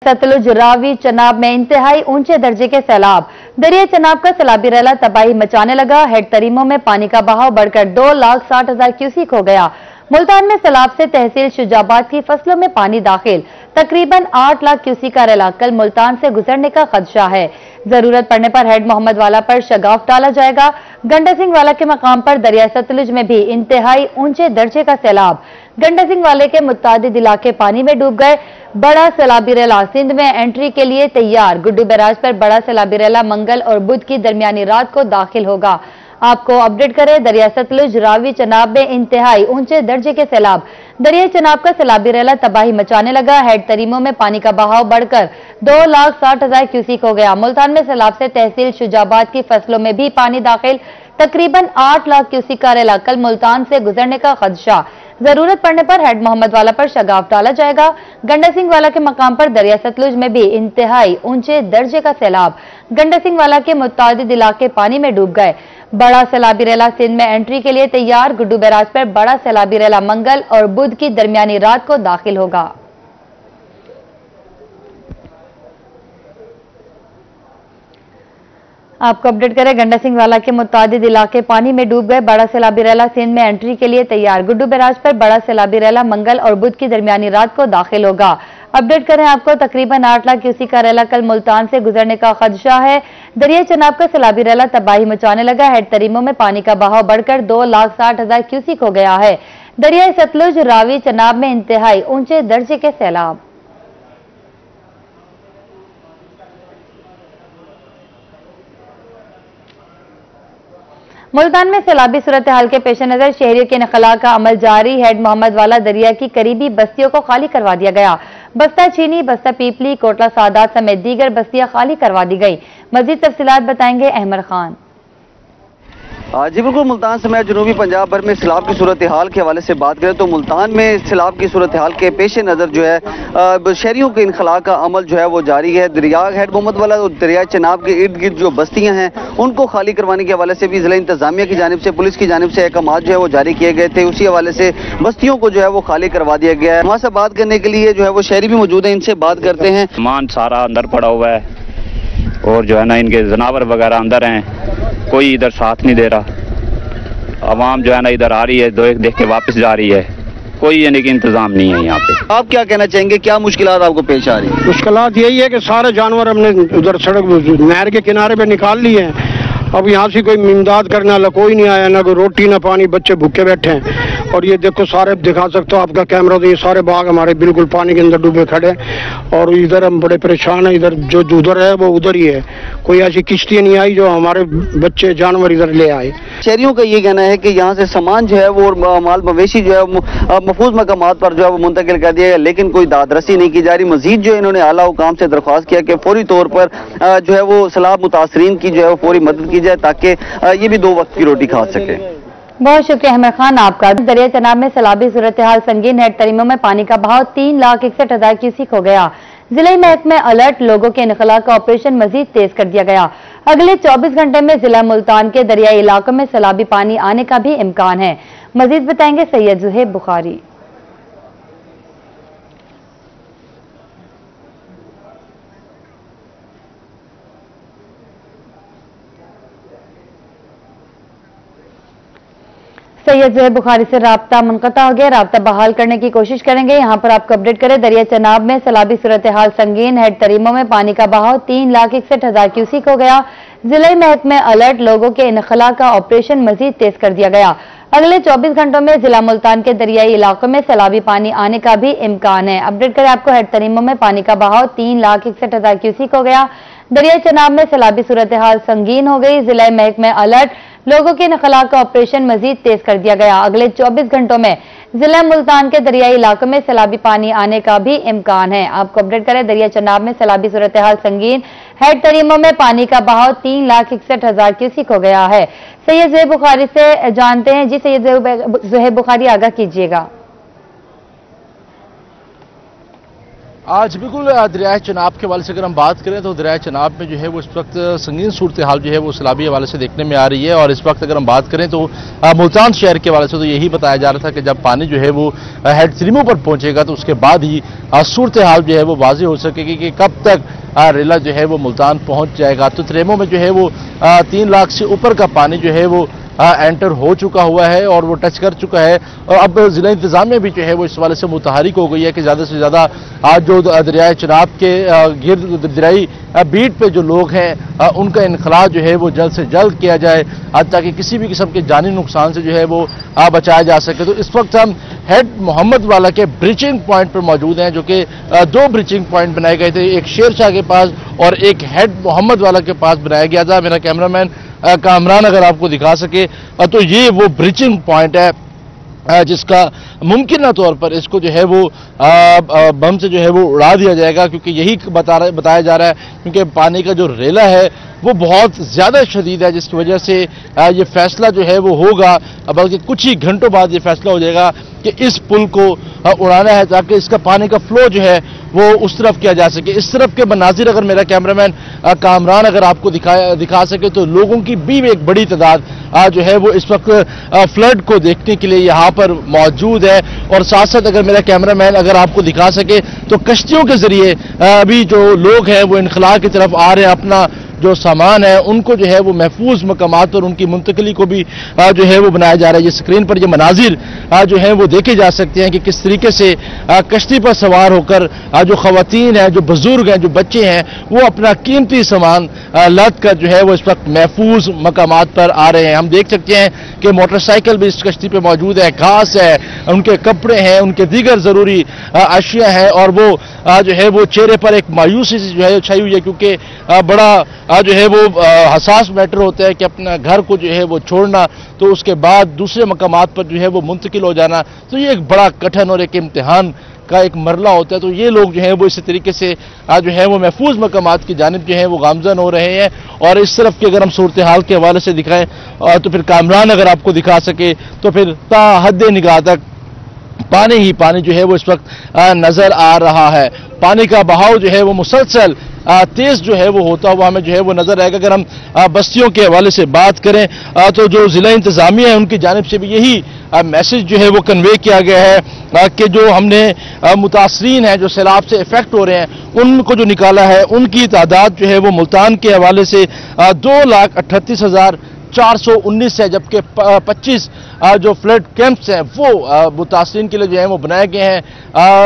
सतलुज, रावी, चनाब में इंतहाई ऊंचे दर्जे के सैलाब। दरिया चनाब का सैलाबी रैला तबाही मचाने लगा। हेड तरीमों में पानी का बहाव बढ़कर 2,60,000 क्यूसिक हो गया। मुल्तान में सैलाब से तहसील शुजाबाद की फसलों में पानी दाखिल। तकरीबन 8 लाख क्यूसिक का रैला कल मुल्तान से गुजरने का खदशा है। जरूरत पड़ने पर हेड मोहम्मद वाला पर शगाफ डाला जाएगा। गंडा सिंह वाला के मकाम पर दरिया सतलुज में भी इंतहाई ऊंचे दर्जे का सैलाब। गंडा सिंह वाले के मुतादिद इलाके पानी में डूब गए। बड़ा सैलाबी रैला सिंध में एंट्री के लिए तैयार। गुड्डू बैराज पर बड़ा सैलाबी रैला मंगल और बुध की दरमियानी रात को दाखिल होगा। आपको अपडेट करें, दरिया सतलुज, रावी, चनाब में इंतहाई ऊंचे दर्जे के सैलाब। दरिया चनाब का सैलाबी रैला तबाही मचाने लगा। हेड तरीमों में पानी का बहाव बढ़कर 2,60,000 क्यूसिक हो गया। मुल्तान में सैलाब से तहसील शुजाबाद की फसलों में भी पानी दाखिल। तकरीबन 8 लाख क्यूसिक का रैला कल मुल्तान से गुजरने का खदशा। जरूरत पड़ने पर हेड मोहम्मद वाला पर शगाफ डाला जाएगा। गंडा सिंह वाला के मकाम पर दरिया सतलुज में भी इंतहाई ऊंचे दर्जे का सैलाब। गंडा सिंह वाला के मुतादिद इलाके पानी में डूब गए। बड़ा सैलाबी रैला सिंध में एंट्री के लिए तैयार। गुड्डू बैराज पर बड़ा सैलाबी रैला मंगल और बुध की दरमियानी रात को दाखिल होगा। आपको अपडेट करें, गंडा सिंह वाला के मुतादिद इलाके पानी में डूब गए। बड़ा सैलाबी रैला सिंध में एंट्री के लिए तैयार। गुड्डू बैराज पर बड़ा सैलाबी रैला मंगल और बुध की दरमियानी रात को दाखिल होगा। अपडेट करें आपको, तकरीबन 8 लाख क्यूसिक का रैला कल मुल्तान से गुजरने का खदशा है। दरिया चनाब का सैलाबी रैला तबाही मचाने लगा। हेड तरीमों में पानी का बहाव बढ़कर 2,60,000 क्यूसिक हो गया है। दरिया सतलुज, रावी, चनाब में इंतहाई ऊंचे दर्जे के सैलाब। मुल्तान में सैलाबी सूरत हाल के पेश नजर शहरियों के इनखला का अमल जारी। हेड मोहम्मद वाला दरिया की करीबी बस्तियों को खाली करवा दिया गया। बस्ता चीनी, बस्ता पीपली, कोटला सादात समेत दीगर बस्तियां खाली करवा दी गई। मजीद तफसीलात बताएंगे अहमद खान। जी बिल्कुल, मुल्तान समेत जनूबी पंजाब भर में सैलाब की सूरत हाल के हवाले से बात करें तो मुल्तान में सैलाब की सूरत हाल के पेश नज़र जो है शहरियों के इनखला का अमल जो है वो जारी है। दरिया हेड मोहम्मद वाला और दरिया चनाब के इर्द गिर्द जो बस्तियां हैं उनको खाली करवाने के हवाले से भी जिला इंतजामिया की जानिब से, पुलिस की जानिब से अहकाम जो है वो जारी किए गए थे। उसी हवाले से बस्तियों को जो है वो खाली करवा दिया गया है। वहाँ से बात करने के लिए जो है वो शहरी भी मौजूद है, इनसे बात करते हैं। सामान सारा अंदर पड़ा हुआ है और जो है ना इनके जनावर वगैरह अंदर हैं, कोई इधर साथ नहीं दे रहा। आवाम जो है ना इधर आ रही है, देख के वापस जा रही है, कोई यानी कि इंतजाम नहीं है यहाँ पे। आप क्या कहना चाहेंगे, क्या मुश्किलात आपको पेश आ रही है? मुश्किलात यही है कि सारे जानवर हमने उधर सड़क नहर के किनारे पे निकाल लिए हैं। अब यहाँ से कोई इमदाद करने वाला कोई नहीं आया, ना कोई रोटी ना पानी, बच्चे भूखे बैठे हैं। और ये देखो, सारे दिखा सकते हो आपका कैमरा, तो ये सारे बाग हमारे बिल्कुल पानी के अंदर डूबे खड़े। और इधर हम बड़े परेशान हैं। इधर जो उधर है वो उधर ही है, कोई ऐसी किश्ती नहीं आई जो हमारे बच्चे जानवर इधर ले आए। शहरियों का ये कहना है कि यहाँ से सामान जो है वो माल मवेशी जो है महफूज मकामात पर जो है वो मुंतकिल कर दिया गया, लेकिन कोई दादरसी नहीं की जा रही। मजीद जो इन्होंने आला हुकाम से दरख्वास्त किया कि फौरी तौर पर जो है वो सैलाब मुतासरीन की जो है वो फौरी मदद की जाए ताकि ये भी 2 वक्त की रोटी खा सके। बहुत शुक्रिया अहमद खान आपका। दरिया चनाब में सैलाबी सूरत हाल संगीन। हेड तरीमों में पानी का बहाव 3,61,000 क्यूसिक हो गया। जिले महकमे अलर्ट, लोगों के इनखला का ऑपरेशन मजीद तेज कर दिया गया। अगले 24 घंटे में जिला मुल्तान के दरियाई इलाकों में सैलाबी पानी आने का भी इम्कान है। मजीद बताएंगे सैयद जुहेब बुखारी। सैयद जुहेब बुखारी से राब्ता मुनक़ता हो गया। राब्ता बहाल करने की कोशिश करेंगे। यहाँ पर आपको अपडेट करें, दरिया चनाब में सैलाबी सूरत हाल संगीन। हेड तरीमों में पानी का बहाव 3,61,000 क्यूसिक हो गया। जिले महकमे अलर्ट, लोगों के इनखला का ऑपरेशन मजीद तेज कर दिया गया। अगले 24 घंटों में जिला मुल्तान के दरियाई इलाकों में सैलाबी पानी आने का भी इम्कान है। अपडेट करें आपको, हेड तरीमों में पानी का बहाव 3,61,000 क्यूसिक हो गया। दरिया चनाब में सैलाबी सूरत हाल संगीन हो गई। जिला महकमे अलर्ट, लोगों के इनखला का ऑपरेशन मजीद तेज कर दिया गया। अगले 24 घंटों में जिला मुल्तान के दरियाई इलाकों में सैलाबी पानी आने का भी इम्कान है। आपको अपडेट करें, दरिया चनाब में सैलाबी सूरत हाल संगीन। हेड तरीमों में पानी का बहाव 3,61,000 क्यूसिक हो गया है। सैयद जुहेब बुखारी से जानते हैं। जी सैयद जुहेब बुखारी, आगाह कीजिएगा। आज बिल्कुल दरियाए चनाब के हवाले से अगर हम बात करें तो दरियाए चनाब में जो है वो इस वक्त संगीन सूरत हाल जो है वो सैलाबी हवाले से देखने में आ रही है। और इस वक्त अगर हम बात करें तो मुल्तान शहर के हवाले से तो यही बताया जा रहा था कि जब पानी जो है वो हेड तरीमों पर पहुंचेगा तो उसके बाद ही सूरत हाल जो है वो वाज़ेह हो सकेगी कि कब तक रेला जो है वो मुल्तान पहुंच जाएगा। तो तरेमों में जो है वो 3 लाख से ऊपर का पानी जो है वो एंटर हो चुका हुआ है और वो टच कर चुका है। और अब जिला इंतजामिया भी जो है वो इस वाले से मुतहरिक हो गई है कि ज़्यादा से ज़्यादा आज जो दरियाए चनाब के गिर्द दरियाई बीट पे जो लोग हैं उनका इनखला जो है वो जल्द से जल्द किया जाए ताकि किसी भी किस्म के जानी नुकसान से जो है वो बचाया जा सके। तो इस वक्त हम हेड मोहम्मद वाला के ब्रीचिंग पॉइंट पर मौजूद हैं, जो कि 2 ब्रीचिंग पॉइंट बनाए गए थे, एक शेर शाह के पास और एक हेड मोहम्मद वाला के पास बनाया गया था। मेरा कैमरामैन कामरान अगर आपको दिखा सके तो ये वो ब्रीचिंग पॉइंट है जिसका मुमकिन तौर पर इसको जो है वो बम से जो है वो उड़ा दिया जाएगा, क्योंकि यही बताया जा रहा है क्योंकि पानी का जो रेला है वो बहुत ज़्यादा शदीद है, जिसकी वजह से ये फैसला जो है वो होगा, बल्कि कुछ ही घंटों बाद ये फैसला हो जाएगा कि इस पुल को उड़ाना है ताकि इसका पानी का फ्लो जो है वो उस तरफ किया जा सके। इस तरफ के मनाजिर अगर मेरा कैमरामैन कामरान अगर आपको दिखा सके तो लोगों की भी एक बड़ी तादाद जो है वो इस वक्त फ्लड को देखने के लिए यहाँ पर मौजूद है। और साथ साथ अगर मेरा कैमरामैन अगर आपको दिखा सके तो कश्तियों के जरिए अभी जो लोग हैं वो इनखला की तरफ आ रहे हैं, अपना जो सामान है उनको जो है वो महफूज मकामात पर उनकी मुंतकली को भी जो है वो बनाया जा रहा है। ये स्क्रीन पर ये मनाजिर जो है वो देखे जा सकते हैं कि किस तरीके से कश्ती पर सवार होकर जो खवातीन हैं, जो बुजुर्ग हैं, जो बच्चे हैं, वो अपना कीमती सामान लद कर जो है वो इस वक्त महफूज मकामात पर आ रहे हैं। हम देख सकते हैं कि मोटरसाइकिल भी इस कश्ती पर मौजूद है, घास है, उनके कपड़े हैं, उनके दीगर ज़रूरी अशिया हैं और वो जो है वो चेहरे पर एक मायूसी जो है छाई हुई है, क्योंकि बड़ा जो है वो हसास मैटर होता है कि अपना घर को जो है वो छोड़ना तो उसके बाद दूसरे मकामात पर जो है वो मुंतकिल हो जाना, तो ये एक बड़ा कठिन और एक इम्तिहान का एक मरला होता है। तो ये लोग जो है वो इसी तरीके से जो है वो महफूज मकामात की जानिब जो है वो गामजन हो रहे हैं। और इस तरफ की अगर हम सूरत हाल के हवाले से दिखाएं तो फिर कामरान अगर आपको दिखा सके तो फिर ता हद निगाह तक पानी ही पानी जो है वो इस वक्त नजर आ रहा है। पानी का बहाव जो है वो मुसलसल तेज जो है वो होता हुआ हमें जो है वो नजर आएगा। अगर हम बस्तियों के हवाले से बात करें तो जो जिला इंतजामिया है उनकी जानिब से भी यही मैसेज जो है वो कन्वे किया गया है कि जो हमने मुतासरीन हैं जो सैलाब से इफेक्ट हो रहे हैं उनको जो निकाला है उनकी तादाद जो है वो मुल्तान के हवाले से 2,38,419 है, जबकि 25 जो फ्लड कैंप्स हैं वो मुतासरीन के लिए जो है वो बनाए गए हैं।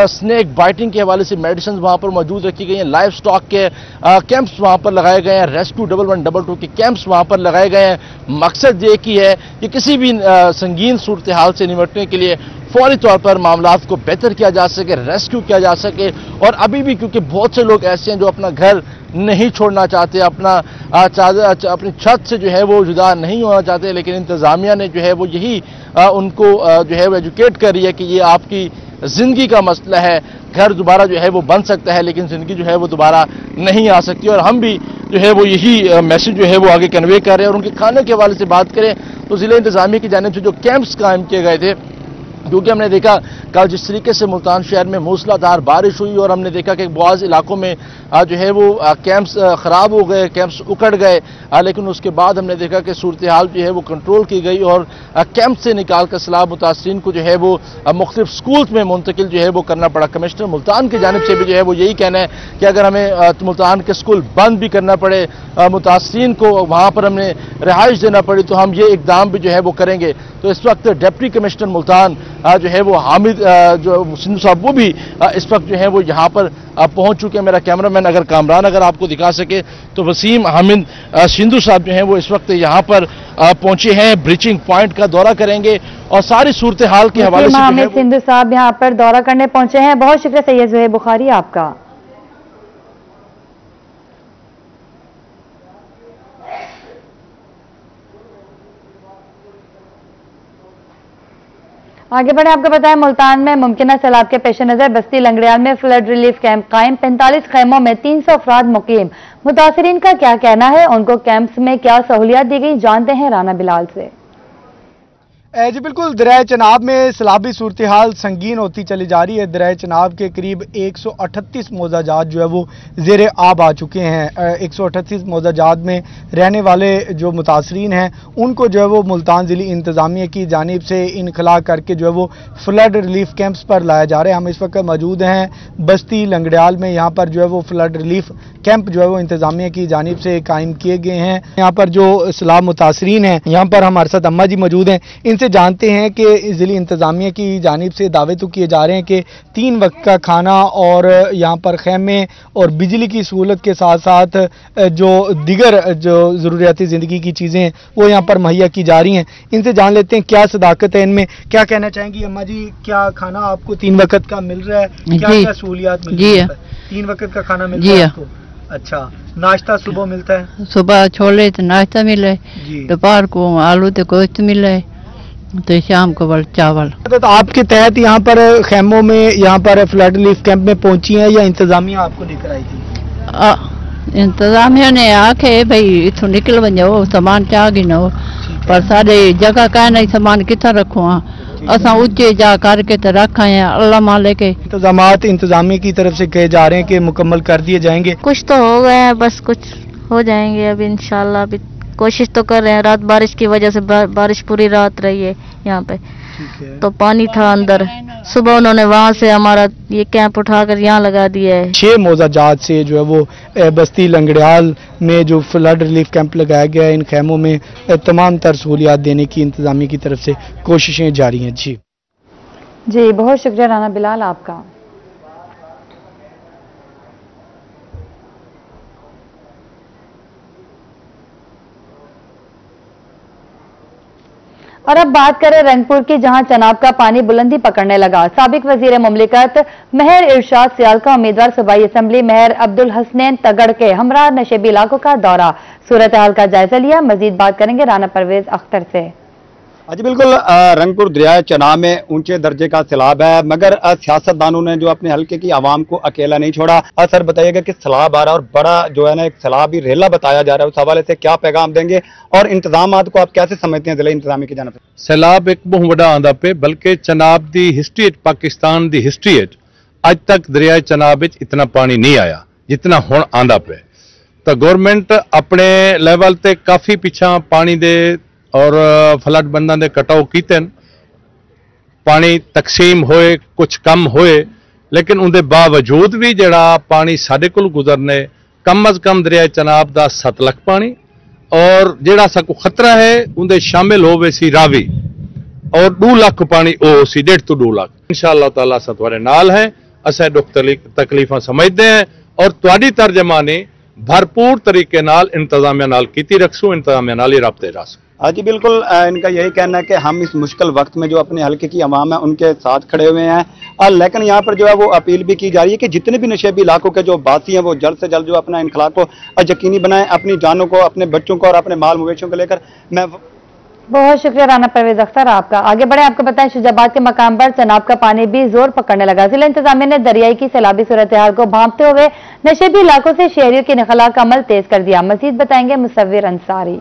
स्नेक बाइटिंग के हवाले से मेडिसिन वहाँ पर मौजूद रखी गई हैं, लाइफ स्टॉक के कैंप्स वहाँ पर लगाए गए हैं, रेस्क्यू 1112 के कैंप्स वहाँ पर लगाए गए हैं। मकसद ये की है कि किसी भी संगीन सूरत हाल से निपटने के लिए फौरी तौर पर मामलात को बेहतर किया जा सके, रेस्क्यू किया जा सके। और अभी भी क्योंकि बहुत से लोग ऐसे हैं जो अपना घर नहीं छोड़ना चाहते, अपनी छत से जो है वो जुदा नहीं होना चाहते, लेकिन इंतज़ामिया ने जो है वो यही उनको जो है वो एजुकेट कर रही है कि ये आपकी ज़िंदगी का मसला है, घर दोबारा जो है वो बन सकता है लेकिन ज़िंदगी जो है वो दोबारा नहीं आ सकती। और हम भी जो है वो यही मैसेज जो है वो आगे कन्वे कर रहे हैं। और उनके खाने के हवाले से बात करें तो ज़िला इंतज़ामिया की जानिब से जो कैंप्स कायम किए गए थे, क्योंकि हमने देखा कल जिस तरीके से मुल्तान शहर में मूसलाधार बारिश हुई और हमने देखा कि बाज़ इलाकों में जो है वो कैंप्स ख़राब हो गए, कैंप्स उकड़ गए, लेकिन उसके बाद हमने देखा कि सूरत हाल जो है वो कंट्रोल की गई और कैंप से निकाल कर सैलाब मुतासरीन को जो है वो मुख्तलिफ स्कूल्स में मुंतकिल जो है वो करना पड़ा। कमिश्नर मुल्तान की जानिब से भी जो है वो यही कहना है कि अगर हमें मुल्तान के स्कूल बंद भी करना पड़े, मुतासरीन को वहाँ पर हमें रिहाइश देना पड़ी, तो हम ये इकदाम भी जो है वो करेंगे। तो इस वक्त डिप्टी कमिश्नर मुल्तान जो है वो हामिद जो सिंधु साहब वो भी इस वक्त जो है वो यहाँ पर पहुँच चुके हैं। मेरा कैमरामैन अगर कामरान अगर आपको दिखा सके तो वसीम हामिद सिंधु साहब जो हैं वो इस वक्त यहाँ पर पहुँचे हैं, ब्रीचिंग पॉइंट का दौरा करेंगे और सारी सूरत हाल के हवाले से हामिद सिंधु साहब यहाँ पर दौरा करने पहुँचे हैं। बहुत शुक्रिया सैयद ज़ुहैब बुखारी आपका। आगे बढ़े, आपको बताएं मुल्तान में मुमकिन सैलाब के पेश नजर बस्ती लंगड़ियाल में फ्लड रिलीफ कैंप कायम, 45 खैमों में 300 अफराद मुकीम। मुतासरीन का क्या कहना है, उनको कैंप्स में क्या सहूलियात दी गई, जानते हैं राना बिलाल से। जी बिल्कुल, दरिया चनाब में सैलाबी सूरत हाल संगीन होती चली जा रही है। दरिया चनाब के करीब 138 मौजाजात जो है वो ज़ेर आब आ चुके हैं। 138 मौजाजात में रहने वाले जो मुतासरीन हैं उनको जो है वो मुल्तान ज़िली इंतज़ामिया की जानिब से इनखला करके जो है वो फ्लड रिलीफ कैंप्स पर लाया जा रहा है। हम इस वक्त मौजूद हैं बस्ती लंगड़ियाल में। यहाँ पर जो है वो फ्लड रिलीफ कैंप जो है वो इंतज़ामिया की जानिब से कायम किए गए हैं। यहाँ पर जो सैलाब मुतासरीन हैं, यहाँ पर हमारे साथ अम्मा जी मौजूद हैं, इनसे जानते हैं कि ज़िली इंतज़ामिया की जानिब से दावे तो किए जा रहे हैं कि 3 वक्त का खाना और यहाँ पर खैमे और बिजली की सहूलत के साथ साथ जो दिगर जो ज़रूरियाती ज़िंदगी की चीज़ें हैं वो यहाँ पर मुहैया की जा रही हैं। इनसे जान लेते हैं क्या सदाकत है इनमें। क्या कहना चाहेंगी अम्मा जी, क्या खाना आपको 3 वक्त का मिल रहा है? क्या सहूलियात मिल रही है? 3 वक्त का खाना मिल रहा है आपको? अच्छा, नाश्ता सुबह मिलता है? सुबह छोले तो नाश्ता मिले, दोपहर को आलू तो गोश्त मिले, तो शाम को बल चावल। तो आपके तहत यहाँ पर खैमों में यहाँ पर फ्लड रिलीफ कैंप में पहुंची हैं या इंतजामिया आपको लेकर आई थी? इंतजामिया ने आके भाई इथों निकल वञो, सामान चागी न पर सारे जगह का नहीं, सामान कितना रखो? असा उच्चे जा करके तो रखा है, अल्लाह माले के इंतजामात इंतजामिया की तरफ से कहे जा रहे हैं कि मुकम्मल कर दिए जाएंगे। कुछ तो हो गए हैं, बस कुछ हो जाएंगे अब इंशाल्लाह। अभी कोशिश तो कर रहे हैं। रात बारिश की वजह से बारिश पूरी रात रही है यहाँ पे, तो पानी था अंदर। सुबह उन्होंने वहाँ से हमारा ये कैंप उठाकर यहाँ लगा दिया है। 6 मौजाजात से जो है वो बस्ती लंगड़ियाल में जो फ्लड रिलीफ कैंप लगाया गया है, इन खैमों में तमाम तर सहूलियात देने की इंतजामिया की तरफ से कोशिशें जारी हैं। जी बहुत शुक्रिया राना बिलाल आपका। और अब बात करें रंगपुर की, जहां चनाब का पानी बुलंदी पकड़ने लगा। साबिक वजीर मुमलिकत महर इरशाद सियालका उम्मीदवार सूबाई असम्बली महर अब्दुल हसनैन तगड़ के हमरा नशेबी इलाकों का दौरा, सूरत हाल का जायजा लिया। मजीद बात करेंगे राना परवेज अख्तर से। जी बिल्कुल, रंगपुर दरिया चनाब में ऊंचे दर्जे का सैलाब है, मगर सियासतदानों ने जो अपने हल्के की आवाम को अकेला नहीं छोड़ा। सर बताइएगा कि सैलाब आ रहा है और बड़ा जो है ना एक सैलाब ही रेला बताया जा रहा है, उस हवाले से क्या पैगाम देंगे और इंतजाम को आप कैसे समझते हैं जिला इंतजामी की जानिब से? सैलाब एक बहुत बड़ा आंदा पे, बल्कि चनाब की हिस्ट्री, पाकिस्तान की हिस्ट्री अज तक दरिया चनाब इतना पानी नहीं आया जितना हुण आंदा पे। तो गवर्नमेंट अपने लैवल ते काफी पिछा पानी दे और फ्लड बंदा दे कटाव कीते, पानी तकसीम होए, कुछ कम होए, लेकिन उनके बावजूद भी जड़ा पानी साडे कोल गुजरने कम अज कम दरिया चनाब का 7 लाख पानी और जड़ा साकू खतरा है उनके शामिल होवे सी रावी और 2 लाख पानी ओ सी 1.5 to 2 लाख। इंशाअल्लाह ताला असां तुहाडे नाल हैं, असां दुख तकलीफां समझते हैं और तुहाडी तर्जमानी भरपूर तरीके नाल इंतजामिया नाल कीती रखसूं, इंतजामिया नाल ही राब्ते रह। हाँ जी बिल्कुल, इनका यही कहना है कि हम इस मुश्किल वक्त में जो अपने हल्के की आवाम है उनके साथ खड़े हुए हैं। लेकिन यहाँ पर जो है वो अपील भी की जा रही है कि जितने भी नशेबी इलाकों के जो बासी हैं वो जल्द से जल्द जो अपना इनखला को यकीनी बनाएं, अपनी जानों को, अपने बच्चों को और अपने माल मवेशियों को लेकर। मैं बहुत शुक्रिया राना परवेज अख्तर आपका। आगे बढ़े, आपको बताएं शुजाबाद के मकाम पर चनाब का पानी भी जोर पकड़ने लगा। जिला इंतजामिया ने दरियाई की सैलाबी सूरत हाल को भांपते हुए नशेबी इलाकों से शहरियों की निखला का अमल तेज कर दिया। मजीद बताएंगे मुसव्विर अंसारी।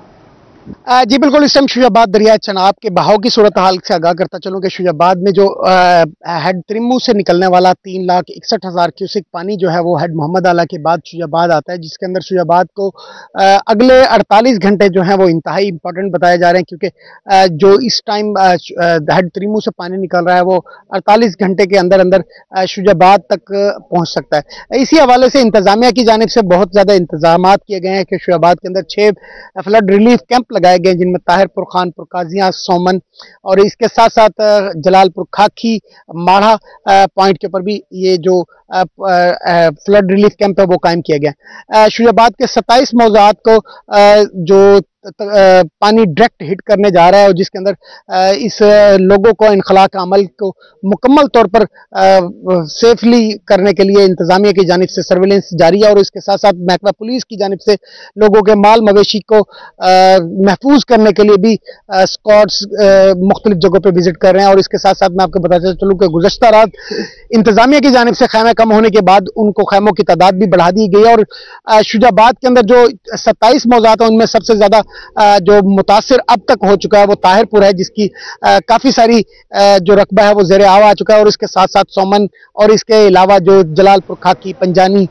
जी बिल्कुल, इस टाइम शुजाबाद दरिया चनाब के बहाव की सूरत हाल से आगाह करता चलूँ कि शुजाबाद में जो हेड त्रिम्मू से निकलने वाला 3,61,000 क्यूसिक पानी जो है वो हेड मोहम्मद आला के बाद शुजाबाद आता है, जिसके अंदर शुजाबाद को अगले 48 घंटे जो है वो इंतहाई इंपॉर्टेंट बताए जा रहे हैं, क्योंकि जो इस टाइम हेड त्रिम्मू से पानी निकल रहा है वो 48 घंटे के अंदर अंदर शुजाबाद तक पहुँच सकता है। इसी हवाले से इंतजामिया की जानिब से बहुत ज़्यादा इंतजाम किए गए हैं कि शुजाबाद के अंदर 6 फ्लड रिलीफ कैंप लगाए गए, जिनमें ताहिरपुर, खानपुर, काजियां, सोमन और इसके साथ साथ जलालपुर, खाकी, माढ़ा पॉइंट के ऊपर भी ये जो फ्लड रिलीफ कैंप है वो कायम किया गया। शुजाबाद के 27 मौज़ात को जो पानी डायरेक्ट हिट करने जा रहा है और जिसके अंदर इस लोगों को इनखला का अमल को मुकम्मल तौर पर सेफली करने के लिए इंतजामिया की जानिब से सर्विलेंस जारी है और इसके साथ साथ महकमा पुलिस की जानिब से लोगों के माल मवेशी को महफूज करने के लिए भी स्क्वाड्स मुख्तलिफ जगहों पर विजिट कर रहे हैं। और इसके साथ साथ मैं आपको बताता चलूँ कि गुज़श्ता रात इंतजामिया की जानिब से खैमे कम होने के बाद उनको खैमों की तादाद भी बढ़ा दी गई है और शुजाबाद के अंदर जो 27 मौज़ात हैं उनमें सबसे ज़्यादा जो मुतासिर अब तक हो चुका है वो ताहिरपुर है, जिसकी काफी सारी जो रकबा है वो ज़ेरे आव आ चुका है, और इसके साथ साथ सोमन और इसके अलावा जो जलालपुर, खाकी, पंजानी।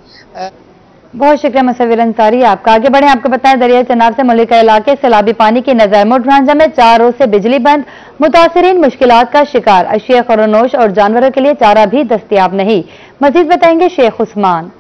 बहुत शुक्रिया मुसव्विर अंसारी आपका। आगे बढ़े, आपको बताएं दरिया चनाब से मुल्का इलाके सैलाबी पानी की नजर। मुडरांजा में 4 रोज से बिजली बंद, मुतासिरीन मुश्किलात का शिकार। अशिया खरोनोश और जानवरों के लिए चारा भी दस्तियाब नहीं। मजीद बताएंगे शेख उस्मान।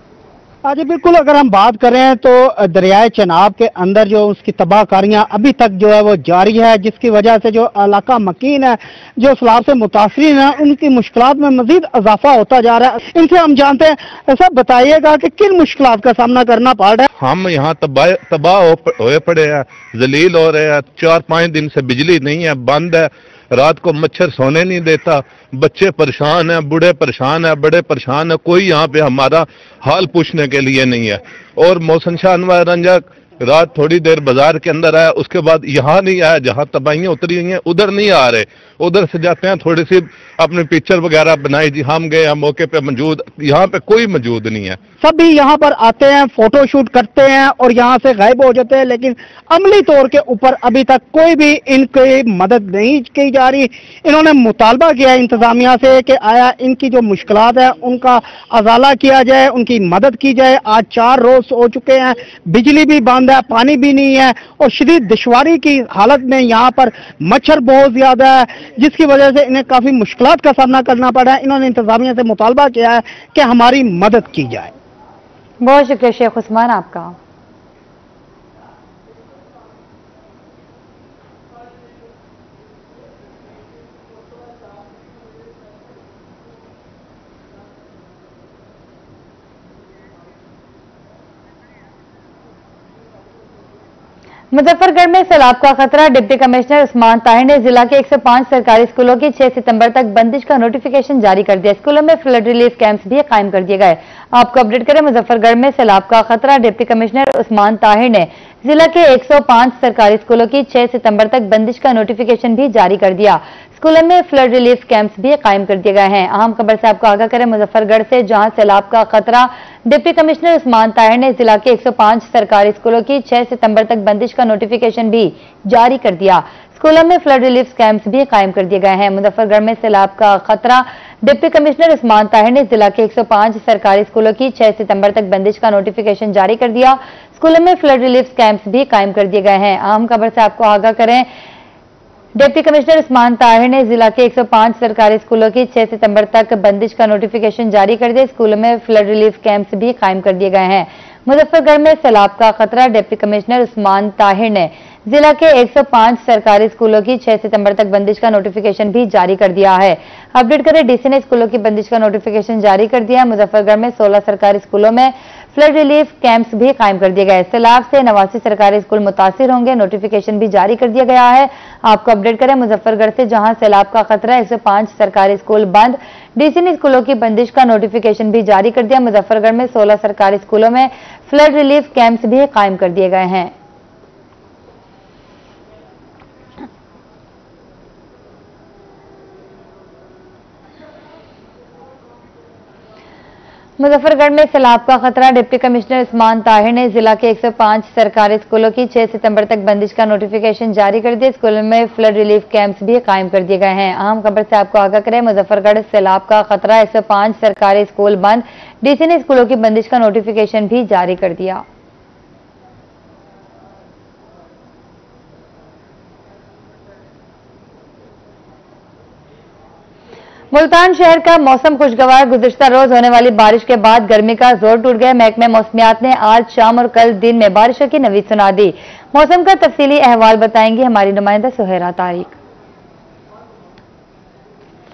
जी बिल्कुल, अगर हम बात करें तो दरियाए चनाब के अंदर जो उसकी तबाहकारियां अभी तक जो है वो जारी है, जिसकी वजह से जो इलाका मकीन है, जो सैलाब से मुतासिरीन है, उनकी मुश्किलात में मजीद इजाफा होता जा रहा है। इनसे हम जानते हैं, ऐसा बताइएगा कि किन मुश्किलात का सामना करना पड़ रहा है। हम यहाँ तबाह हुए पड़े हैं, जलील हो रहे हैं। 4-5 दिन से बिजली नहीं है, बंद है। रात को मच्छर सोने नहीं देता, बच्चे परेशान हैं, बूढ़े परेशान हैं, बड़े परेशान हैं। कोई यहाँ पे हमारा हाल पूछने के लिए नहीं है। और मोहसिन शाह अनवर रंजक रात थोड़ी देर बाजार के अंदर आया, उसके बाद यहाँ नहीं आया। जहाँ तबाहियां उतरी हुई हैं उधर नहीं आ रहे, उधर से जाते हैं, थोड़ी सी अपने पिक्चर वगैरह बनाई जी, हम गए, हम मौके पे मौजूद। यहाँ पे कोई मौजूद नहीं है। सभी यहाँ पर आते हैं, फोटो शूट करते हैं और यहाँ से गायब हो जाते हैं, लेकिन अमली तौर के ऊपर अभी तक कोई भी इनकी मदद नहीं की जा रही। इन्होंने मुतालबा किया इंतजामिया से कि आया इनकी जो मुश्किलात है उनका अजाला किया जाए, उनकी मदद की जाए। आज 4 रोज हो चुके हैं, बिजली भी बंद है, पानी भी नहीं है और शदीद दुश्वारी की हालत में यहाँ पर मच्छर बहुत ज्यादा है, जिसकी वजह से इन्हें काफी मुश्किलात का सामना करना पड़ा है। इन्होंने इंतजामिया से मुतालबा किया है कि हमारी मदद की जाए। बहुत शुक्रिया शेख उस्मान आपका। मुजफ्फरगढ़ में सैलाब का खतरा। डिप्टी कमिश्नर उस्मान ताहिर ने जिला के 105 सरकारी स्कूलों की 6 सितंबर तक बंदिश का नोटिफिकेशन जारी कर दिया। स्कूलों में फ्लड रिलीफ कैंप्स भी कायम कर दिए गए। आपको अपडेट करें, मुजफ्फरगढ़ में सैलाब का खतरा। डिप्टी कमिश्नर उस्मान ताहिर ने जिला के 105 सरकारी स्कूलों की 6 सितंबर तक बंदिश का नोटिफिकेशन भी जारी कर दिया। स्कूलों में फ्लड रिलीफ कैंप्स भी कायम कर दिए गए हैं। अहम खबर से आपको आगाह करें, मुजफ्फरगढ़ से जहां सैलाब का खतरा। डिप्टी कमिश्नर उस्मान ताहिर ने जिला के 105 सरकारी स्कूलों की 6 सितंबर तक बंदिश का नोटिफिकेशन भी जारी कर दिया। स्कूलों में फ्लड रिलीफ कैंप्स भी कायम कर दिए गए हैं। मुजफ्फरगढ़ में सैलाब का खतरा। डिप्टी कमिश्नर उस्मान ताहिर ने जिला के 105 सरकारी स्कूलों की 6 सितंबर तक बंदिश का नोटिफिकेशन जारी कर दिया। स्कूलों में फ्लड रिलीफ कैंप्स भी कायम कर दिए गए हैं। अहम खबर से आपको आगाह करें, डिप्टी कमिश्नर उस्मान ताहिर ने जिला के 105 सरकारी स्कूलों की 6 सितंबर तक बंदिश का नोटिफिकेशन जारी कर दिया। स्कूलों में फ्लड रिलीफ कैंप्स भी कायम कर दिए गए हैं। मुजफ्फरगढ़ में सैलाब का खतरा। डिप्टी कमिश्नर उस्मान ताहिर ने जिला के 105 सरकारी स्कूलों की 6 सितंबर तक बंदिश का नोटिफिकेशन भी जारी कर दिया है। अपडेट करें, डीसी ने स्कूलों की बंदिश का नोटिफिकेशन जारी कर दिया। मुजफ्फरगढ़ में 16 सरकारी स्कूलों में फ्लड रिलीफ कैंप्स भी कायम कर दिए गए। सैलाब से 89 सरकारी स्कूल मुतासिर होंगे, नोटिफिकेशन भी जारी कर दिया गया है। आपको अपडेट करें, मुजफ्फरगढ़ से जहां सैलाब का खतरा, 105 सरकारी स्कूल बंद। डीसी ने स्कूलों की बंदिश का नोटिफिकेशन भी जारी कर दिया। मुजफ्फरगढ़ में 16 सरकारी स्कूलों में फ्लड रिलीफ कैंप्स भी कायम कर दिए गए हैं। मुजफ्फरगढ़ में सैलाब का खतरा। डिप्टी कमिश्नर उस्मान ताहिर ने जिला के 105 सरकारी स्कूलों की 6 सितंबर तक बंदिश का नोटिफिकेशन जारी कर दिया। स्कूलों में फ्लड रिलीफ कैंप्स भी कायम कर दिए गए हैं। अहम खबर से आपको आगाह करें, मुजफ्फरगढ़ सैलाब का खतरा, 105 सरकारी स्कूल बंद। डीसी ने स्कूलों की बंदिश का नोटिफिकेशन भी जारी कर दिया। मुल्तान शहर का मौसम खुशगवार। गुज़िश्ता रोज होने वाली बारिश के बाद गर्मी का जोर टूट गया। महकमे मौसमियात ने आज शाम और कल दिन में बारिशों की नवीद सुना दी। मौसम का तफसीली अहवाल बताएंगी हमारी नुमाइंदा सुहेरा तारिक।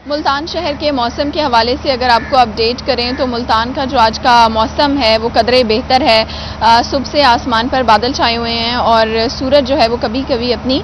मुल्तान शहर के मौसम के हवाले से अगर आपको अपडेट करें तो मुल्तान का जो आज का मौसम है वो कदरे बेहतर है। सुबह से आसमान पर बादल छाए हुए हैं और सूरज जो है वो कभी कभी अपनी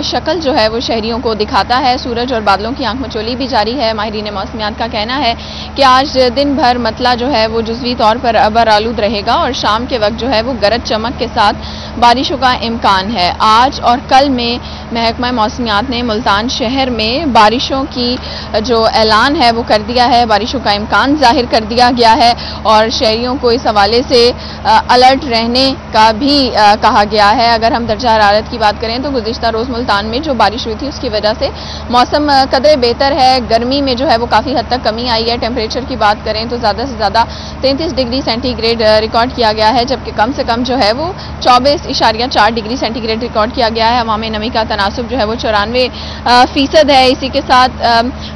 शक्ल जो है वो शहरियों को दिखाता है। सूरज और बादलों की आंख मचोली भी जारी है। माहिरीन मौसमियात का कहना है कि आज दिन भर मतला जो है वो जुज़वी तौर पर अबर आलूद रहेगा और शाम के वक्त जो है वो गरज चमक के साथ बारिशों का इम्कान है। आज और कल में महकमा मौसमियात ने मुल्तान शहर में बारिशों की जो ऐलान है वो कर दिया है। बारिशों का इम्कान जाहिर कर दिया गया है और शहरियों को इस हवाले से अलर्ट रहने का भी कहा गया है। अगर हम दर्जा हरारत की बात करें तो गुज़िश्ता रोज़ मुल्तान में जो बारिश हुई थी उसकी वजह से मौसम कदरे बेहतर है। गर्मी में जो है वो काफ़ी हद तक कमी आई है। टेम्परेचर की बात करें तो ज़्यादा से ज़्यादा 33 डिग्री सेंटीग्रेड रिकॉर्ड किया गया है, जबकि कम से कम जो है वो 24.4 डिग्री सेंटीग्रेड रिकॉर्ड किया गया है। हवा में नमी का तनासुब जो है वो 94% है। इसी के साथ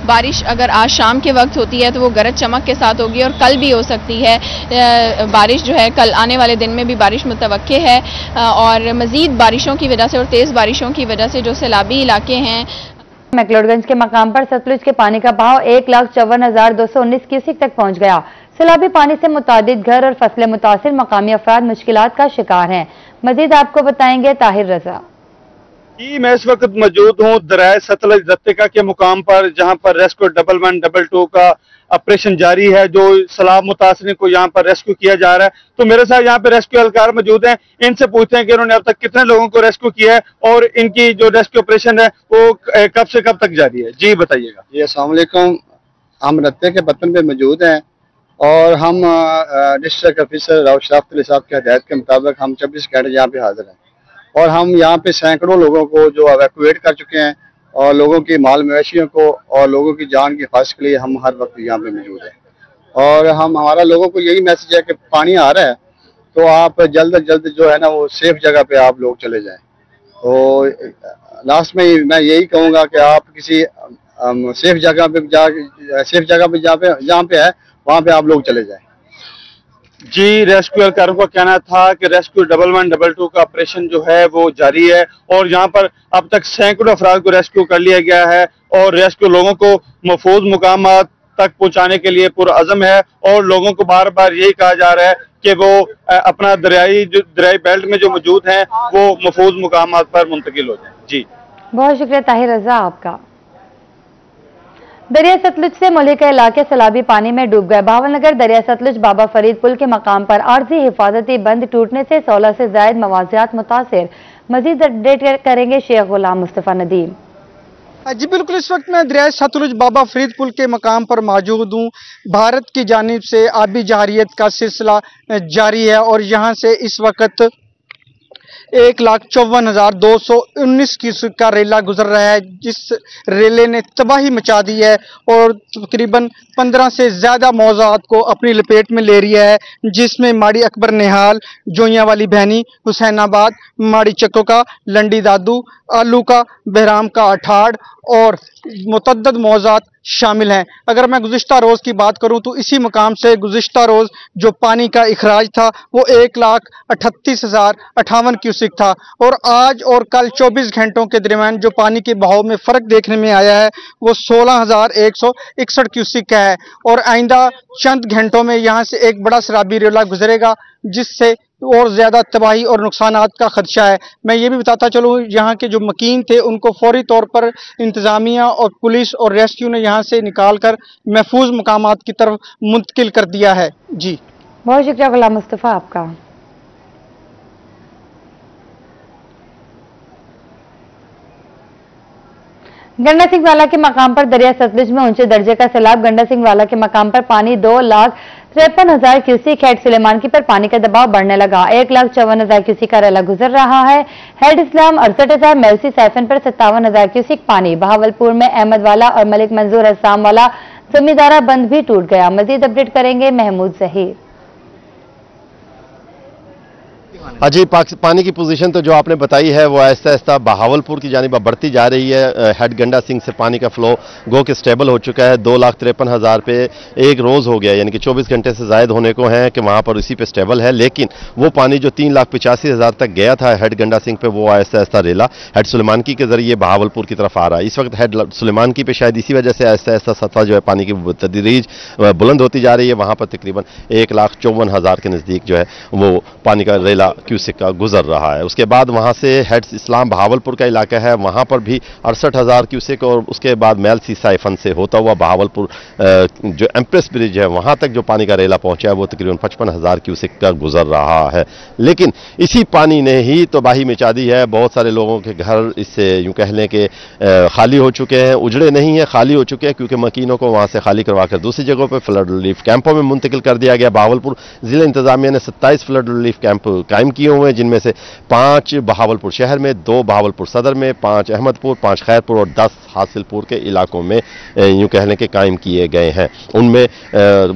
बारिश अगर आज शाम के वक्त होती है तो वो गरज चमक के साथ होगी और कल भी हो सकती है बारिश जो है। कल आने वाले दिन में भी बारिश मुतवक्के है और मजीद बारिशों की वजह से और तेज़ बारिशों की वजह से जो सैलाबी इलाके हैं मैक्लोडगंज के मकाम पर सतलुज के पानी का बहाव 1,54,219 क्यूसेक तक पहुंच गया। सैलाबी पानी से मुतादिद घर और फसलें मुतासिर, मकामी अफराद मुश्किलात का शिकार हैं। मजीद आपको बताएंगे ताहिर रजा। जी, मैं इस वक्त मौजूद हूँ दरिया सतलुज दत्तिका के मुकाम पर, जहाँ पर रेस्क्यू 112 का ऑपरेशन जारी है। जो सैलाब मुतासरीन को यहाँ पर रेस्क्यू किया जा रहा है। तो मेरे साथ यहाँ पे रेस्क्यू एहलकार मौजूद हैं, इनसे पूछते हैं कि इन्होंने अब तक कितने लोगों को रेस्क्यू किया है और इनकी जो रेस्क्यू ऑपरेशन है वो कब से कब तक जारी है। जी बताइएगा। जी अस्सलाम वालेकुम, हम रत्ते के बतन पे मौजूद हैं और हम डिस्ट्रिक्ट ऑफिसर राव शराफत अली साहब की हदायत के मुताबिक हम 24 घंटे यहाँ पे हाजिर हैं और हम यहाँ पे सैकड़ों लोगों को जो एवैक्यूएट कर चुके हैं और लोगों की माल मवेशियों को और लोगों की जान की हिफाजत के लिए हम हर वक्त यहाँ पे मौजूद हैं। और हमारा लोगों को यही मैसेज है कि पानी आ रहा है तो आप जल्द अज जल्द जो है ना वो सेफ जगह पे आप लोग चले जाएं। तो लास्ट में मैं यही कहूँगा कि आप किसी सेफ जगह पे जहाँ पे है वहाँ पे आप लोग चले जाएं। जी, रेस्क्यू एहलकारों का कहना था कि रेस्क्यू 112 का ऑपरेशन जो है वो जारी है और यहाँ पर अब तक सैकड़ों अफराद को रेस्क्यू कर लिया गया है और रेस्क्यू लोगों को महफूज मुकाम तक पहुँचाने के लिए पुरअज़म है और लोगों को बार बार यही कहा जा रहा है कि वो अपना दरियाई बेल्ट में जो मौजूद हैं वो महफूज मुकाम पर मुंतकिल हो जाए। जी बहुत शुक्रिया ताहिर रजा आपका। दरिया सतलुज से मुल्का इलाके सैलाबी पानी में डूब गए। बहावलनगर दरिया सतलुज बाबा फरीद पुल के मकाम पर आर्जी हिफाजती बंद टूटने से 16 से ज्यादा मवाजियात मुतासिर। मजीद अपडेट करेंगे शेख गुलाम मुस्तफा नदीम। जी बिल्कुल, इस वक्त मैं दरिया सतलुज बाबा फरीद पुल के मकाम पर मौजूद हूँ। भारत की जानिब से आबी जारियत का सिलसिला जारी है और यहाँ से इस वक्त 1,54,219 क्यूसेक का रेला गुजर रहा है, जिस रेले ने तबाही मचा दी है और तकरीबन 15 से ज़्यादा मौज़ात को अपनी लपेट में ले रही है, जिसमें माड़ी अकबर निहाल, जोइयाँ वाली बहनी, हुसैनाबाद, माड़ी चक्को का, लंडी दादू, आलू का, बहराम का अठाड़ और मुतद्दद मौज़ात शामिल हैं। अगर मैं गुज़िश्ता रोज़ की बात करूं तो इसी मकाम से गुज़िश्ता रोज़ जो पानी का इखराज था वो 1,38,058 क्यूसेक था और आज और कल 24 घंटों के दरमियान जो पानी के बहाव में फ़र्क देखने में आया है वो 16,161 क्यूसेक का है और आइंदा चंद घंटों में यहाँ से एक बड़ा सैलाबी रेला गुजरेगा, जिससे और ज़्यादा तबाही और नुकसानात का खदशा है। मैं ये भी बताता चलूँ, यहाँ के जो मकीन थे उनको फौरी तौर पर इंतज़ामिया और पुलिस और रेस्क्यू ने यहाँ से निकाल कर महफूज मकामात की तरफ मुंतकिल कर दिया है। जी बहुत शुक्रिया गुलाम मुस्तफ़ा आपका। गंडा सिंह वाला के मकाम पर दरिया सतलुज में ऊंचे दर्जे का सैलाब। गंडा सिंह वाला के मकाम पर पानी 2,53,000 क्यूसेक। हेड सुलेमानकी पर पानी का दबाव बढ़ने लगा। 1,54,000 क्यूसेक का रेला गुजर रहा है। हेड इस्लाम 68,000, मेलसी सैफन पर 57,000 क्यूसेक पानी। बहावलपुर में अहमद वाला और मलिक मंजूर अस्साम वाला जमींदारा बंद भी टूट गया। मजीद अपडेट करेंगे महमूद जहीर। जी, पानी की पोजीशन तो जो आपने बताई है वो आहिस्ता आहिस्ता बहावलपुर की जानिब बढ़ती जा रही है। हेड गंडा सिंह से पानी का फ्लो गो के स्टेबल हो चुका है। 2,53,000 पे एक रोज़ हो गया, यानी कि 24 घंटे से जायद होने को हैं कि वहाँ पर उसी पे स्टेबल है। लेकिन वो पानी जो 3,85,000 तक गया था हेड गंडा सिंह पे, वो आहिस्ता आहिस्ता रेला हेड सुलेमानकी के जरिए बहावलपुर की तरफ आ रहा है। इस वक्त हेड सुलेमानकी पे शायद इसी वजह से आहिस्ता आहिस्ता सतह जो है पानी की तदरीज बुलंद होती जा रही है। वहाँ पर तकरीबन 1,54,000 के नज़दीक जो है वो पानी का रेला रेला क्यूसिक का गुजर रहा है। उसके बाद वहाँ से हेड इस्लाम बहावलपुर का इलाका है, वहाँ पर भी 68,000 क्यूसिक, और उसके बाद मैलसी साइफन से होता हुआ बहावलपुर जो एम्प्रेस ब्रिज है वहाँ तक जो पानी का रेला पहुँचा है वो तकरीबन 55,000 क्यूसिक का गुजर रहा है। लेकिन इसी पानी ने ही तबाही मचा दी है। बहुत सारे लोगों के घर इससे यूँ कह लें कि खाली हो चुके हैं, उजड़े नहीं है, खाली हो चुके हैं, क्योंकि मकीनों को वहाँ से खाली करवा कर दूसरी जगहों पर फ्लड रिलीफ कैंपों में मुंतकिल कर दिया गया। बहावलपुर जिला इंतजामिया ने 27 फ्लड रिलीफ कैंप कायम किए हुए हैं, जिनमें से 5 बहावलपुर शहर में, 2 बहावलपुर सदर में, 5 अहमदपुर, 5 खैरपुर और 10 हासिलपुर के इलाकों में यूँ कह लें कि कायम किए गए हैं। उनमें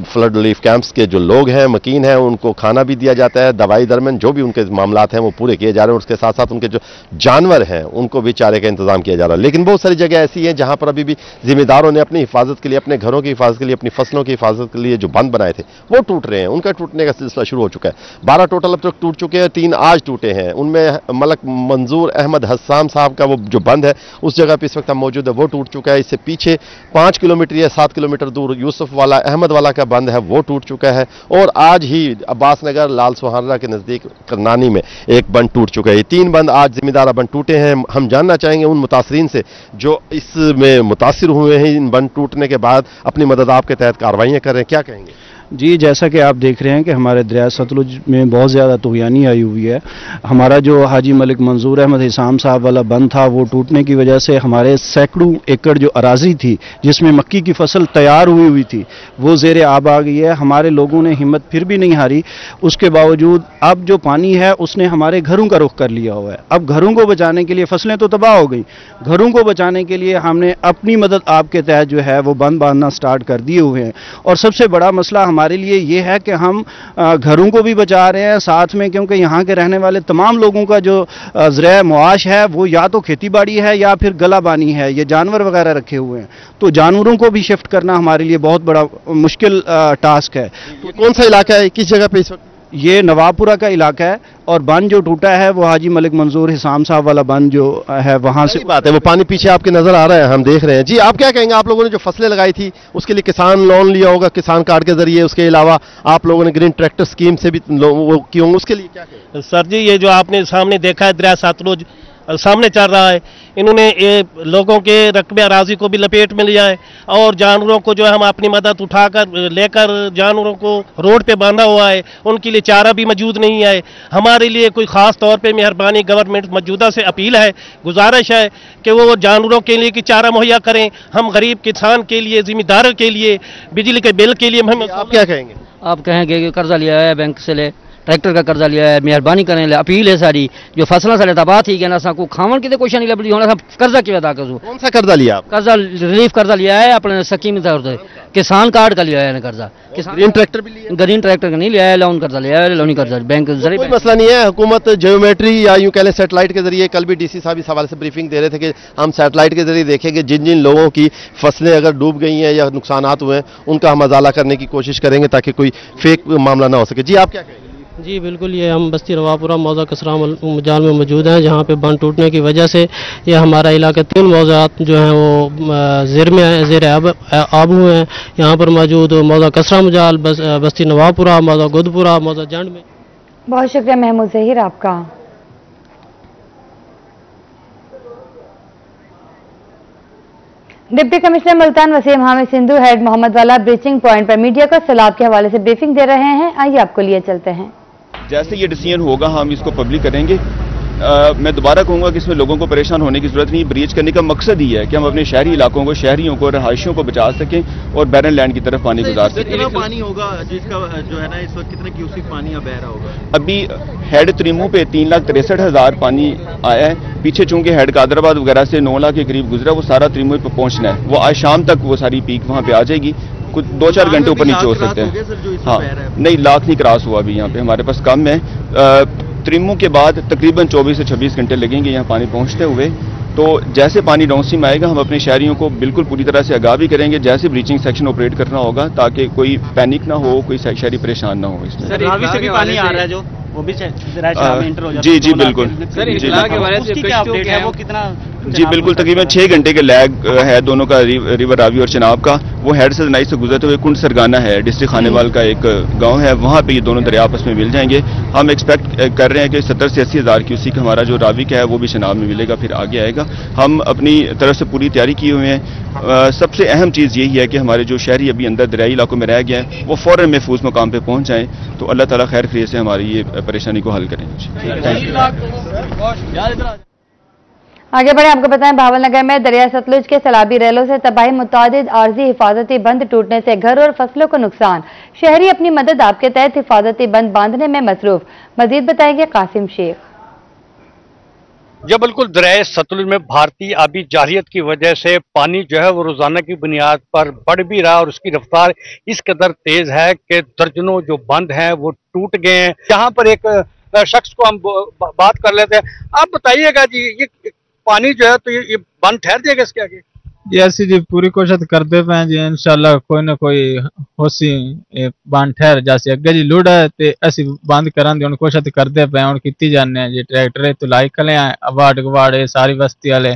फ्लड रिलीफ कैंप्स के जो लोग हैं, मकीन हैं, उनको खाना भी दिया जाता है, दवाई दरमियान जो भी उनके मामलात हैं वो पूरे किए जा रहे हैं। उसके साथ साथ उनके जो जानवर हैं उनको भी चारे का इंतजाम किया जा रहा है। लेकिन बहुत सारी जगह ऐसी हैं जहां पर अभी भी जिम्मेदारों ने अपनी हिफाजत के लिए, अपने घरों की हिफाजत के लिए, अपनी फसलों की हिफाजत के लिए जो बंद बनाए थे वो टूट रहे हैं। उनका टूटने का सिलसिला शुरू हो चुका है। 12 टोटल अब तक टूट चुके हैं, 3 आज टूटे हैं। उनमें मलक मंजूर अहमद हस्साम साहब का वो जो बंद है उस जगह पर इस वक्त मौजूद है, वो टूट चुका है। इससे पीछे 5 किलोमीटर या 7 किलोमीटर दूर यूसुफ वाला अहमद वाला का बंद है, वो टूट चुका है। और आज ही अब्बास नगर लाल सुहाना के नजदीक करनानी में एक बंद टूट चुका है। ये 3 बंद आज जिम्मेदार बंद टूटे हैं। हम जानना चाहेंगे उन मुतासरीन से जो इसमें मुतासिर हुए हैं इन बंद टूटने के बाद, अपनी मदद आपके तहत कार्रवाइयां कर रहे हैं, क्या कहेंगे? जी, जैसा कि आप देख रहे हैं कि हमारे दरिया सतलुज में बहुत ज़्यादा तुग़यानी आई हुई है। हमारा जो हाजी मलिक मंजूर अहमद हिसाम साहब वाला बंद था वो टूटने की वजह से हमारे सैकड़ों एकड़ जो अराजी थी जिसमें मक्की की फसल तैयार हुई थी वो ज़ेरे आब आ गई है। हमारे लोगों ने हिम्मत फिर भी नहीं हारी, उसके बावजूद अब जो पानी है उसने हमारे घरों का रुख कर लिया हुआ है। अब घरों को बचाने के लिए, फसलें तो तबाह हो गई, घरों को बचाने के लिए हमने अपनी मदद आपके तहत जो है वो बंद बांधना स्टार्ट कर दिए हुए हैं। और सबसे बड़ा मसला हमारे लिए ये है कि हम घरों को भी बचा रहे हैं साथ में, क्योंकि यहाँ के रहने वाले तमाम लोगों का जो ज़रिया मुआश है वो या तो खेती बाड़ी है या फिर गलाबानी है, ये जानवर वगैरह रखे हुए हैं, तो जानवरों को भी शिफ्ट करना हमारे लिए बहुत बड़ा मुश्किल टास्क है। तो कौन सा इलाका है, किस जगह पे इस वक्त? ये नवाबपुरा का इलाका है और बंद जो टूटा है वो हाजी मलिक मंजूर हिसाम साहब वाला बंद जो है वहां से बात है। वो पानी पीछे आपके नजर आ रहा है, हम देख रहे हैं। जी, आप क्या कहेंगे? आप लोगों ने जो फसलें लगाई थी उसके लिए किसान लोन लिया होगा किसान कार्ड के जरिए, उसके अलावा आप लोगों ने ग्रीन ट्रैक्टर स्कीम से भी वो किए होंगे, उसके लिए क्या कहेंगे? सर जी, ये जो आपने सामने देखा है दरिया सतलुज सामने चल रहा है, इन्होंने ये लोगों के रकबे अराजी को भी लपेट में लिया है और जानवरों को जो है हम अपनी मदद उठाकर लेकर जानवरों को रोड पे बांधा हुआ है, उनके लिए चारा भी मौजूद नहीं है। हमारे लिए कोई ख़ास तौर पे मेहरबानी गवर्नमेंट मौजूदा से अपील है, गुजारिश है कि वो जानवरों के लिए कि चारा मुहैया करें। हम गरीब किसान के लिए, जिम्मेदारों के लिए, बिजली के बिल के लिए हम आप क्या कहेंगे? आप कहेंगे कि कर्जा लिया है बैंक से, ले ट्रैक्टर का कर्जा लिया है, मेहरबानी करें, ले अपील है सारी जो फसल सारे तबाह थी ना को खावन की कोशिश नहीं लगी होना कर्जा क्यों अदा करूँ? कौन सा कर्जा लिया? कर्जा रिलीफ कर्जा लिया है अपने स्कीम तौर से, किसान कार्ड का लिया है कर्जा। ग्रीन ट्रैक्टर भी लिया? ग्रीन ट्रैक्टर का नहीं लिया है, लोन कर्जा लिया है, लोनी कर्जा बैंक। कोई मसला नहीं है, हुकूमत जियोमेट्री या यूं कह लें सैटेलाइट के जरिए, कल भी डीसी साहब इस हवाले से ब्रीफिंग दे रहे थे कि हम सैटेलाइट के जरिए देखेंगे जिन जिन लोगों की फसलें अगर डूब गई हैं या नुकसानात हुए हैं उनका हम अजाला करने की कोशिश करेंगे ताकि कोई फेक मामला ना हो सके। जी, आप क्या कहेंगे? जी बिल्कुल, ये हम बस्ती नवाबपुरा मौजा कसरा मजाल में मौजूद हैं जहाँ पे बंद टूटने की वजह से ये हमारा इलाका 3 मौजात जो हैं वो ज़ेर आब हुए हैं। यहाँ पर मौजूद मौजा कसरा मजाल, बस्ती नवाबपुरा, मौजा गुदपुरा, मौजा जंड में। बहुत शुक्रिया महमूद ज़हीर आपका। Deputy commissioner Multan Waseem Hamid Sindhu head Mohammad वाला ब्रीचिंग पॉइंट पर मीडिया को सैलाब के हवाले से ब्रीफिंग दे रहे हैं। आइए आपको लिए चलते हैं। जैसे ये डिसीजन होगा हम इसको पब्लिक करेंगे। मैं दोबारा कहूँगा कि इसमें लोगों को परेशान होने की जरूरत नहीं। ब्रीच करने का मकसद ही है कि हम अपने शहरी इलाकों को, शहरियों को, रहायशियों को बचा सकें और बैरन लैंड की तरफ पानी गुजार सकें। कितना पानी होगा जिसका जो है ना इस वक्त कितने क्यूसिक पानी अब बह रहा होगा? अभी हेड त्रिमू पे 3,63,000 पानी आया है। पीछे चूंकि हेड कादराबाद वगैरह से 9 लाख के करीब गुजरा, वो सारा त्रिमू पे पहुंचना है। वो आज शाम तक वो सारी पीक वहाँ पे आ जाएगी। कुछ 2-4 घंटे ऊपर नीचे हो सकते हैं। हाँ, नहीं, लाख नहीं क्रॉस हुआ अभी। यहाँ पे हमारे पास कम है। त्रिमू के बाद तकरीबन 24 से 26 घंटे लगेंगे यहाँ पानी पहुँचते हुए। तो जैसे पानी डाउनस्ट्रीम आएगा हम अपने शहरियों को बिल्कुल पूरी तरह से आगाह भी करेंगे, जैसे ब्रीचिंग सेक्शन ऑपरेट करना होगा ताकि कोई पैनिक ना हो, कोई शहरी परेशान ना हो। इसमें सर, रावी से भी पानी आ रहा है जो वो भी इंटर हो जाता है। जी जी बिल्कुल। सर, इस्लाह के बारे में क्या अपडेट है, वो कितना जी बिल्कुल, तकरीबन 6 घंटे के लैग है दोनों का, रिवर रावी और चनाब का। वो हेड से नाइस से गुजरते हुए कुंड सरगाना है, डिस्ट्रिक्ट खानेवाल का एक गांव है, वहां पे ये दोनों दरिया आपस में मिल जाएंगे। हम एक्सपेक्ट कर रहे हैं कि 70 से 80 हज़ार क्यूसिक हमारा जो रावी का है वो भी चनाब में मिलेगा, फिर आगे आएगा। हम अपनी तरफ से पूरी तैयारी किए हुए हैं। सबसे अहम चीज़ यही है कि हमारे जो शहरी अभी अंदर दरियाई इलाकों में रह गए हैं वो फौरन महफूज मकाम पर पहुँच जाएँ, तो अल्लाह ताला खैर खैरियत से हमारी ये परेशानी को हल करें। आगे बढ़े, आपको बताएं भावलनगर में दरिया सतलुज के सैलाबी रेलों से तबाही, मुतादिद आर्जी हिफाजती बंद टूटने से घर और फसलों को नुकसान। शहरी अपनी मदद आपके तहत हिफाजती बंद बांधने में मसरूफ। मजीद बताएंगे कासिम शेख। यह बिल्कुल दरिया सतलुज में भारतीय आबी जारियत की वजह से पानी जो है वो रोजाना की बुनियाद पर बढ़ भी रहा है और उसकी रफ्तार इस कदर तेज है कि दर्जनों जो बंद हैं वो टूट गए हैं। यहाँ पर एक शख्स को हम बात कर लेते हैं। आप बताइएगा जी, ये पानी जो है तो ये बंद ठहर जाएगा इसके आगे? जी ऐसी जी पूरी कोशिश करते पे जी, इंशाल्लाह कोई ना कोई होसी बंद ठहर जासी। अगे जी लुड़ है ते असी बंद करन दी हुन कोशिश करते पे हुन कीती जाने जी। ट्रैक्टर तो लाई खले अवाड़ गवाड़ सारी बस्ती वाले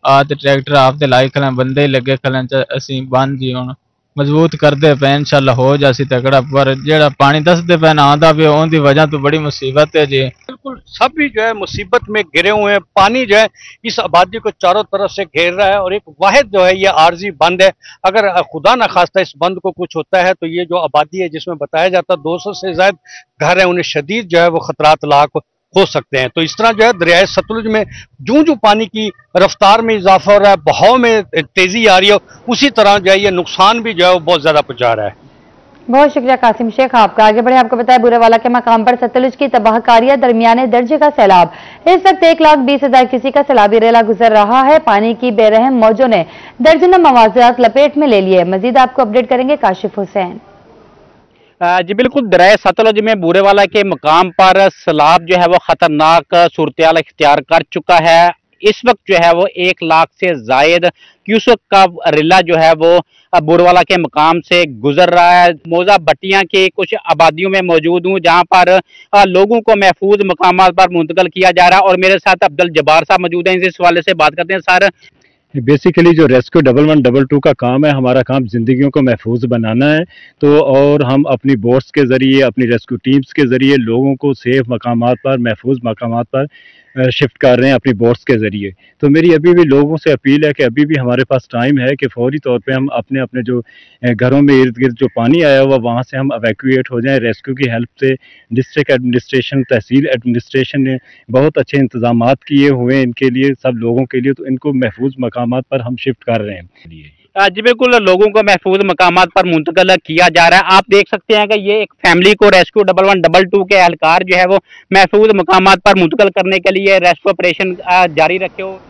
आ ते ट्रैक्टर आप ते लाई खले, बंदे ही लगे खले, असी बंद जी हुन मजबूत करते पे, इंशाल्लाह हो जासी तगड़ा। पर जेड़ा पानी दसदे पे ना आंदा पे ओंदी वजह तो बड़ी मुसीबत है जी। बिल्कुल सभी जो है मुसीबत में घिरे हुए हैं। पानी जो है इस आबादी को चारों तरफ से घेर रहा है और एक वाहिद जो है ये आर्जी बंद है। अगर खुदा न खास्ता इस बंद को कुछ होता है तो ये जो आबादी है जिसमें बताया जाता है 200 से ज्यादा घर है, उन्हें शदीद जो है वो खतरात लाक हो सकते हैं। तो इस तरह जो है दरिया सतलुज में जूं पानी की रफ्तार में इजाफा हो रहा है, बहाव में तेजी आ रही है, उसी तरह जो है ये नुकसान भी जो है वो बहुत ज्यादा पहुंचा रहा है। बहुत शुक्रिया कासिम शेख आपका। आगे बढ़े, आपको बताया बुरेवाला के मकाम पर सतलुज की तबाहकारियां, दरमियाने दर्जे का सैलाब। इस वक्त 1,20,000 क्यूसेक का सैलाबी रेला गुजर रहा है। पानी की बेरहम मौजों ने दर्जनों मवाज़ात लपेट में ले लिए। मजीद आपको अपडेट करेंगे काशिफ हुसैन। जी बिल्कुल, दरिया सतलुज में बुरेवाला के मकाम पर सैलाब जो है वो खतरनाक सूरत-ए-हाल इख्तियार कर चुका है। इस वक्त जो है वो 1 लाख से जायद क्यूसेक का रिला जो है वो बुरेवाला के मकाम से गुजर रहा है। मौजा बट्टियां के कुछ आबादियों में मौजूद हूँ जहाँ पर लोगों को महफूज मकामात पर मुंतकिल किया जा रहा है और मेरे साथ अब्दुल जब्बार साहब मौजूद हैं। इस हवाले से बात करते हैं। सर, बेसिकली जो रेस्क्यू 1112 का काम है, हमारा काम जिंदगियों को महफूज बनाना है। तो और हम अपनी बोट्स के ज़रिए, अपनी रेस्क्यू टीम्स के ज़रिए लोगों को सेफ मकामात पर, महफूज मकामात पर शिफ्ट कर रहे हैं अपनी बोट्स के ज़रिए। तो मेरी अभी भी लोगों से अपील है कि अभी भी हमारे पास टाइम है कि फौरी तौर पे हम अपने अपने जो घरों में इर्द गिर्द जो पानी आया हुआ वहाँ से हम एवैक्यूएट हो जाएं रेस्क्यू की हेल्प से। डिस्ट्रिक्ट एडमिनिस्ट्रेशन, तहसील एडमिनिस्ट्रेशन ने बहुत अच्छे इंतजामात किए हुए हैं इनके लिए, सब लोगों के लिए। तो इनको महफूज मकामात पर हम शिफ्ट कर रहे हैं। जी बिल्कुल, लोगों को महफूज मकामात पर मुंतकिल किया जा रहा है। आप देख सकते हैं कि ये एक फैमिली को रेस्क्यू 1112 के एहलकार जो है वो महफूज मकामात पर मुंतकिल करने के लिए रेस्क्यू ऑपरेशन जारी रखे हो।